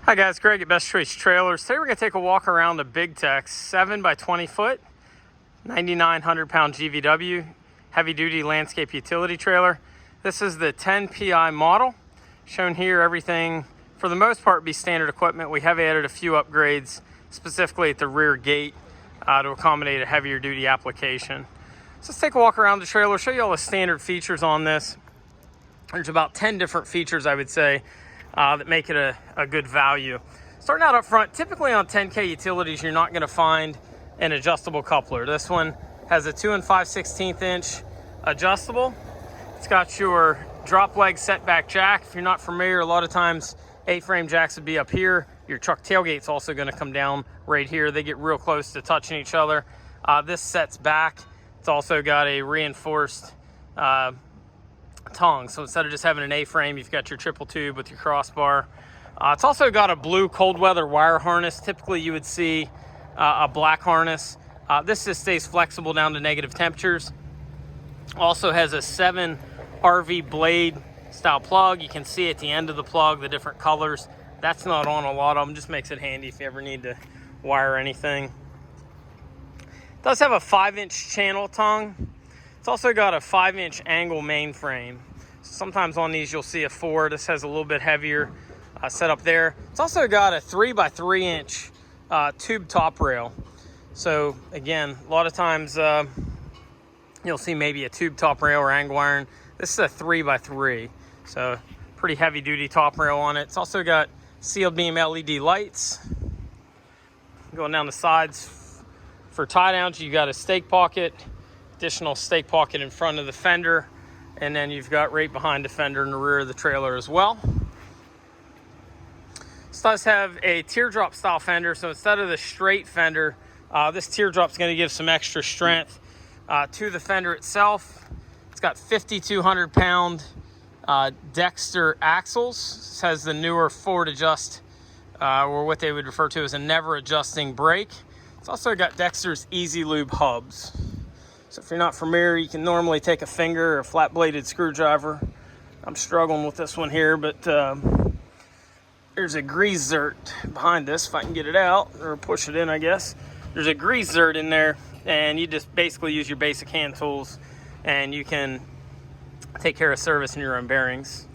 Hi guys, Greg at Best Choice Trailers. Today we're going to take a walk around the Big Tex 7 by 20 foot, 9,900 pound GVW heavy duty landscape utility trailer. This is the 10 PI model. Shown here, everything for the most part be standard equipment. We have added a few upgrades specifically at the rear gate to accommodate a heavier duty application. So let's take a walk around the trailer, show you all the standard features on this. There's about 10 different features, I would say, that make it a good value. Starting out up front, typically on 10K utilities, you're not going to find an adjustable coupler. This one has a 2 5/16 inch adjustable. It's got your drop leg setback jack. If you're not familiar, a lot of times A-frame jacks would be up here. Your truck tailgate's also going to come down right here. They get real close to touching each other. This sets back. It's also got a reinforced tongue, so instead of just having an A-frame, you've got your triple tube with your crossbar. It's also got a blue cold weather wire harness. Typically you would see a black harness. This just stays flexible down to negative temperatures. Also has a 7 RV blade style plug. You can see at the end of the plug the different colors. That's not on a lot of them, just makes it handy if you ever need to wire anything. It does have a 5-inch channel tongue. It's also got a 5-inch angle mainframe. So sometimes on these you'll see a 4. This has a little bit heavier setup there. It's also got a 3 by 3 inch tube top rail. So again, a lot of times you'll see maybe a tube top rail or angle iron. This is a 3 by 3, so pretty heavy duty top rail on it. It's also got sealed beam LED lights. Going down the sides for tie downs, you got a stake pocket. Additional stake pocket in front of the fender, and then you've got right behind the fender in the rear of the trailer as well. This does have a teardrop style fender, so instead of the straight fender, this teardrop is going to give some extra strength to the fender itself. It's got 5,200 pound Dexter axles. This has the newer forward adjust, or what they would refer to as a never adjusting brake. It's also got Dexter's Easy Lube hubs. So if you're not familiar, you can normally take a finger or a flat bladed screwdriver. I'm struggling with this one here, but there's a grease zert behind this, if I can get it out, or push it in, I guess. There's a grease zert in there, and you just basically use your basic hand tools, and you can take care of service in your own bearings.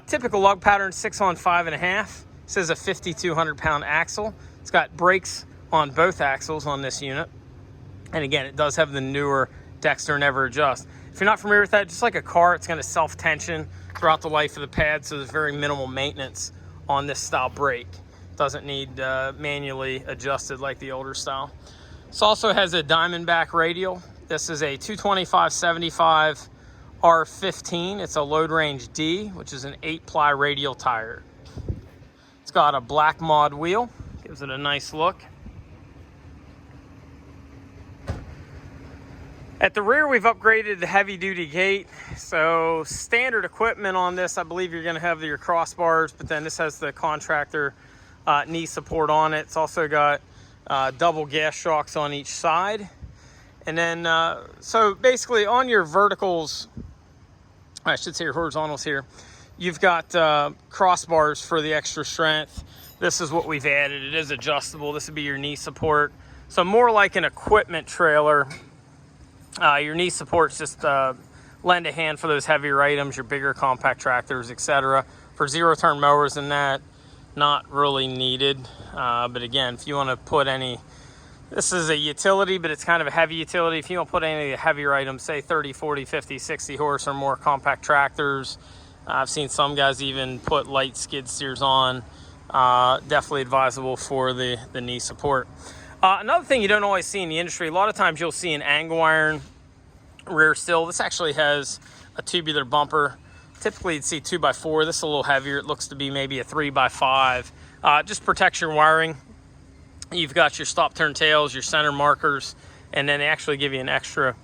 Typical lug pattern, 6 on 5.5. This is a 5,200 pound axle. It's got brakes on both axles on this unit. And again, it does have the newer Dexter Never Adjust. If you're not familiar with that, just like a car, it's going to self-tension throughout the life of the pad, so there's very minimal maintenance on this style brake. It doesn't need manually adjusted like the older style. This also has a Diamondback radial. This is a 225/75 R15. It's a load range D, which is an 8-ply radial tire. It's got a black mod wheel, gives it a nice look. At the rear, we've upgraded the heavy-duty gate. So standard equipment on this, I believe you're going to have your crossbars, but then this has the contractor knee support on it. It's also got double gas shocks on each side. And then, so basically on your verticals, I should say your horizontals here, you've got crossbars for the extra strength. This is what we've added. It is adjustable. This would be your knee support. So more like an equipment trailer. Your knee supports just lend a hand for those heavier items, your bigger compact tractors, etc. For zero-turn mowers and that, not really needed. But again, if you want to put any, this is a utility, but it's kind of a heavy utility. If you want to put any of the heavier items, say 30, 40, 50, 60 horse or more compact tractors, I've seen some guys even put light skid steers on. Definitely advisable for the knee support. Another thing you don't always see in the industry, a lot of times you'll see an angle iron rear sill. This actually has a tubular bumper. Typically you'd see 2x4. This is a little heavier. It looks to be maybe a 3x5. Just protects your wiring. You've got your stop turn tails, your center markers, and then they actually give you an extra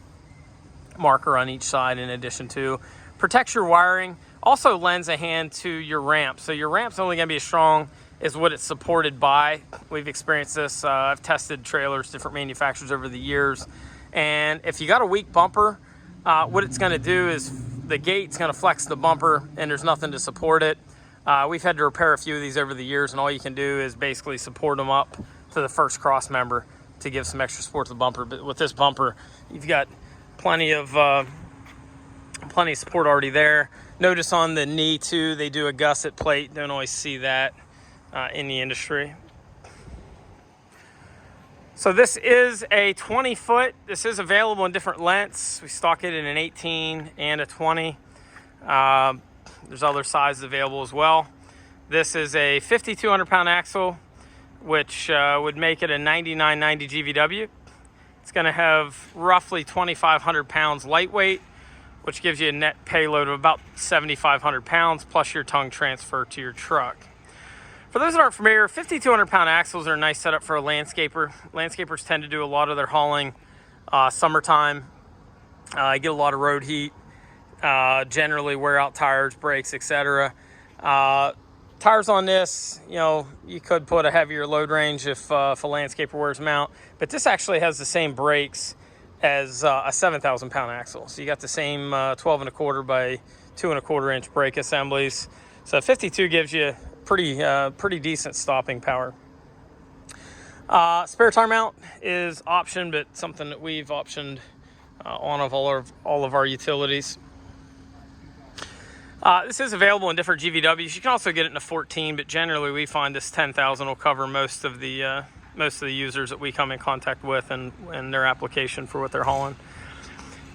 marker on each side in addition to. Protects your wiring. Also lends a hand to your ramp. So your ramp's only going to be as strong is what it's supported by. We've experienced this. I've tested trailers, different manufacturers over the years. And if you got a weak bumper, what it's going to do is the gate's going to flex the bumper and there's nothing to support it. We've had to repair a few of these over the years, and all you can do is basically support them up to the first cross member to give some extra support to the bumper. But with this bumper, you've got plenty of support already there. Notice on the knee too, they do a gusset plate. Don't always see that in the industry. So this is a 20 foot. This is available in different lengths. We stock it in an 18 and a 20. There's other sizes available as well. This is a 5,200 pound axle, which would make it a 9990 GVW. It's going to have roughly 2,500 pounds lightweight, which gives you a net payload of about 7,500 pounds plus your tongue transfer to your truck. For those that aren't familiar, 5,200 pound axles are a nice setup for a landscaper. Landscapers tend to do a lot of their hauling summertime. Get a lot of road heat, generally wear out tires, brakes, etc. Tires on this, you know, you could put a heavier load range if a landscaper wears them out, but this actually has the same brakes as a 7,000 pound axle. So you got the same 12 1/4 by 2 1/4 inch brake assemblies. So 52 gives you pretty decent stopping power. Spare tire mount is optioned, but something that we've optioned on all of our utilities. This is available in different GVWs. You can also get it in a 14, but generally we find this 10,000 will cover most of the users that we come in contact with and their application for what they're hauling.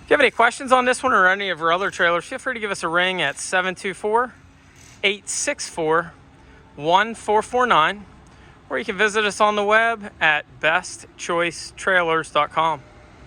If you have any questions on this one or any of our other trailers, feel free to give us a ring at 724-864-1449, or you can visit us on the web at bestchoicetrailers.com.